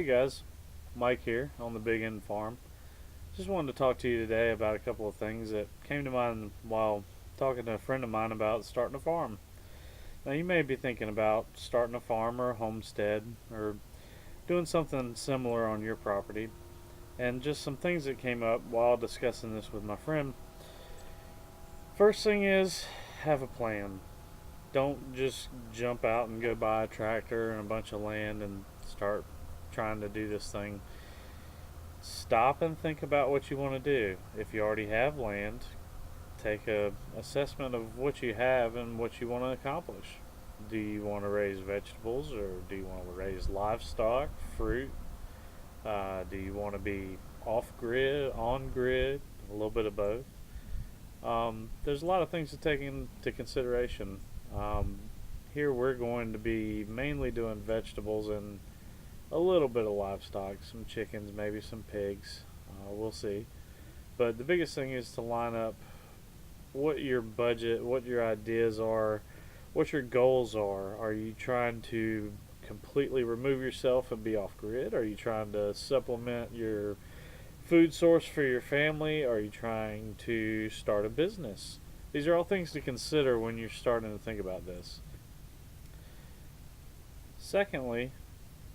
Hey guys, Mike here on the Big End Farm. Just wanted to talk to you today about a couple of things that came to mind while talking to a friend of mine about starting a farm. Now, you may be thinking about starting a farm or a homestead or doing something similar on your property, and just some things that came up while discussing this with my friend. First thing is, have a plan. Don't just jump out and go buy a tractor and a bunch of land and start trying to do this thing. Stop and think about what you want to do. If you already have land, take a assessment of what you have and what you want to accomplish. Do you want to raise vegetables, or do you want to raise livestock, fruit? Do you want to be off grid, on grid, a little bit of both? There's a lot of things to take into consideration. Um, Here we're going to be mainly doing vegetables and a little bit of livestock, some chickens, maybe some pigs. We'll see. But the biggest thing is to line up what your budget, what your ideas are, what your goals are. Are you trying to completely remove yourself and be off grid? Are you trying to supplement your food source for your family? Are you trying to start a business? These are all things to consider when you're starting to think about this. Secondly,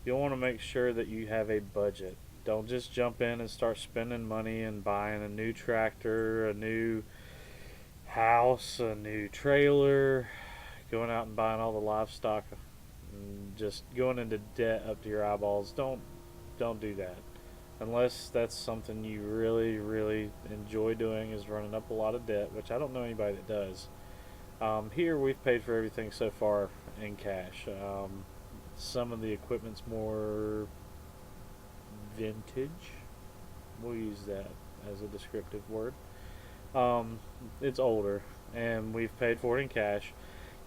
you'll want to make sure that you have a budget. Don't just jump in and start spending money and buying a new tractor, a new house, a new trailer, going out and buying all the livestock, and just going into debt up to your eyeballs. Don't do that. Unless that's something you really enjoy doing, is running up a lot of debt, which I don't know anybody that does. Here we've paid for everything so far in cash. Some of the equipment's more vintage. We'll use that as a descriptive word. Um, it's older, and we've paid for it in cash.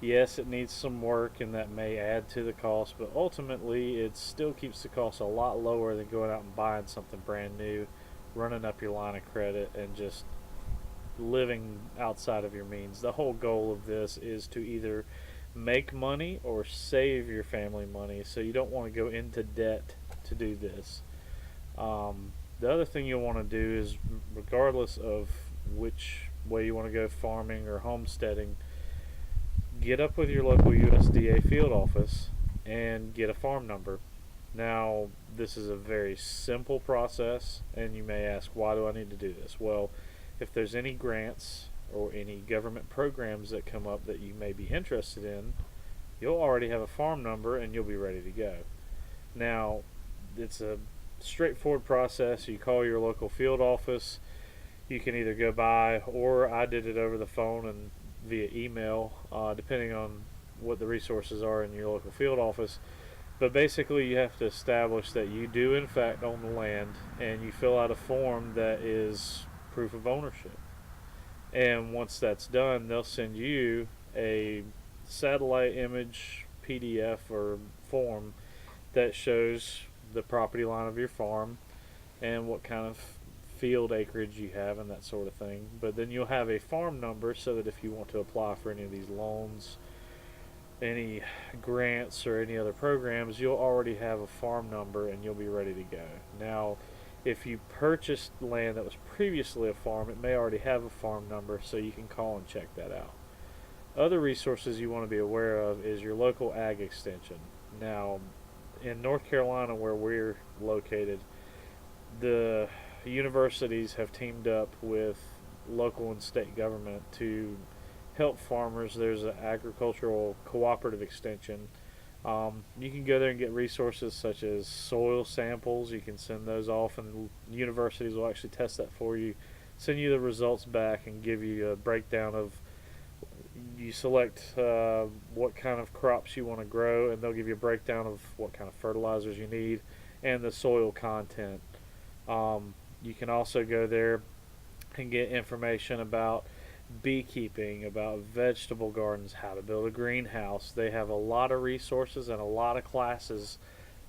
Yes, it needs some work, and that may add to the cost, but ultimately, it still keeps the cost a lot lower than going out and buying something brand new, running up your line of credit, and just living outside of your means. The whole goal of this is to either make money or save your family money, so you don't want to go into debt to do this. The other thing you'll want to do is, regardless of which way you want to go, farming or homesteading, get up with your local USDA field office and get a farm number. Now, this is a very simple process, and you may ask, why do I need to do this? Well, if there's any grants or any government programs that come up that you may be interested in, you'll already have a farm number and you'll be ready to go. Now, it's a straightforward process. You call your local field office. You can either go by, or I did it over the phone and via email, depending on what the resources are in your local field office. But basically, you have to establish that you do, in fact, own the land, and you fill out a form that is proof of ownership. And once that's done, they'll send you a satellite image PDF or form that shows the property line of your farm and what kind of field acreage you have and that sort of thing. But then you'll have a farm number so that if you want to apply for any of these loans, any grants, or any other programs, you'll already have a farm number and you'll be ready to go. Now, if you purchased land that was previously a farm, it may already have a farm number, so you can call and check that out. Other resources you want to be aware of is your local ag extension. Now, in North Carolina, where we're located, the universities have teamed up with local and state government to help farmers. There's an agricultural cooperative extension. You can go there and get resources such as soil samples. You can send those off, and universities will actually test that for you, send you the results back, and give you a breakdown of. You select what kind of crops you want to grow, and they'll give you a breakdown of what kind of fertilizers you need and the soil content. You can also go there and get information about beekeeping, about vegetable gardens, how to build a greenhouse. They have a lot of resources and a lot of classes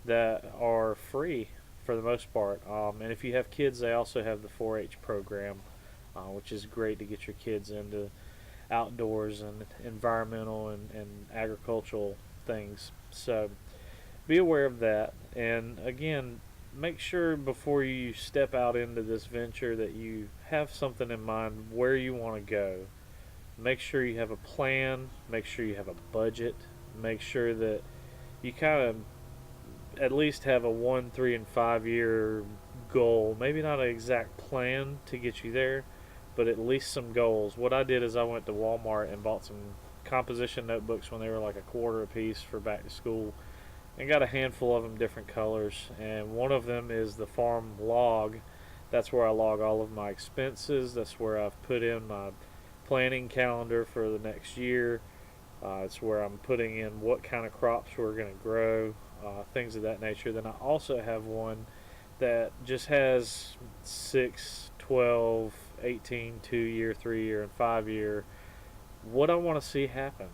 that are free for the most part. And if you have kids, they also have the 4-H program, which is great to get your kids into outdoors and environmental and agricultural things. So be aware of that. And again, make sure before you step out into this venture that you have something in mind where you want to go. Make sure you have a plan, make sure you have a budget, make sure that you kind of at least have a 1, 3, and 5 year goal. Maybe not an exact plan to get you there, but at least some goals. What I did is I went to Walmart and bought some composition notebooks when they were like a quarter a piece for back to school, and got a handful of them different colors. And one of them is the farm log. That's where I log all of my expenses. That's where I've put in my planning calendar for the next year. It's where I'm putting in what kind of crops we're going to grow, things of that nature. Then I also have one that just has 6, 12, 18, 2 year, 3 year, and 5 year, what I want to see happen.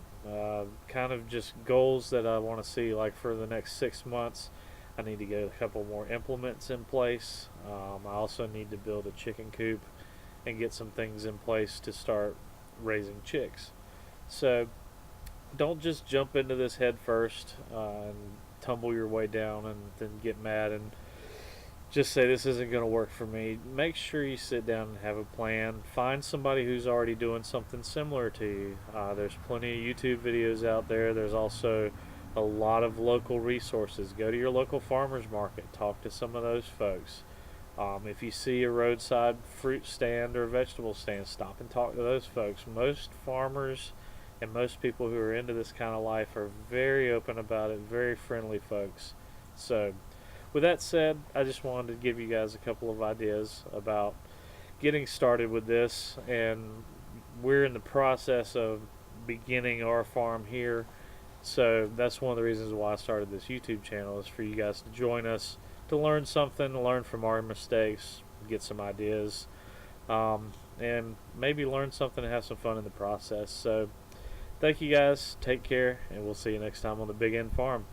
Kind of just goals that I want to see, like for the next 6 months. I need to get a couple more implements in place. I also need to build a chicken coop and get some things in place to start raising chicks. So don't just jump into this head first and tumble your way down and then get mad and just say this isn't going to work for me. Make sure you sit down and have a plan. Find somebody who's already doing something similar to you. There's plenty of YouTube videos out there. There's also a lot of local resources. Go to your local farmers market. Talk to some of those folks. If you see a roadside fruit stand or vegetable stand, stop and talk to those folks. Most farmers and most people who are into this kind of life are very open about it, very friendly folks. So with that said, I just wanted to give you guys a couple of ideas about getting started with this, and we're in the process of beginning our farm here. So that's one of the reasons why I started this YouTube channel, is for you guys to join us, to learn something, to learn from our mistakes, get some ideas, and maybe learn something and have some fun in the process. So thank you guys, take care, and we'll see you next time on the Big End Farm.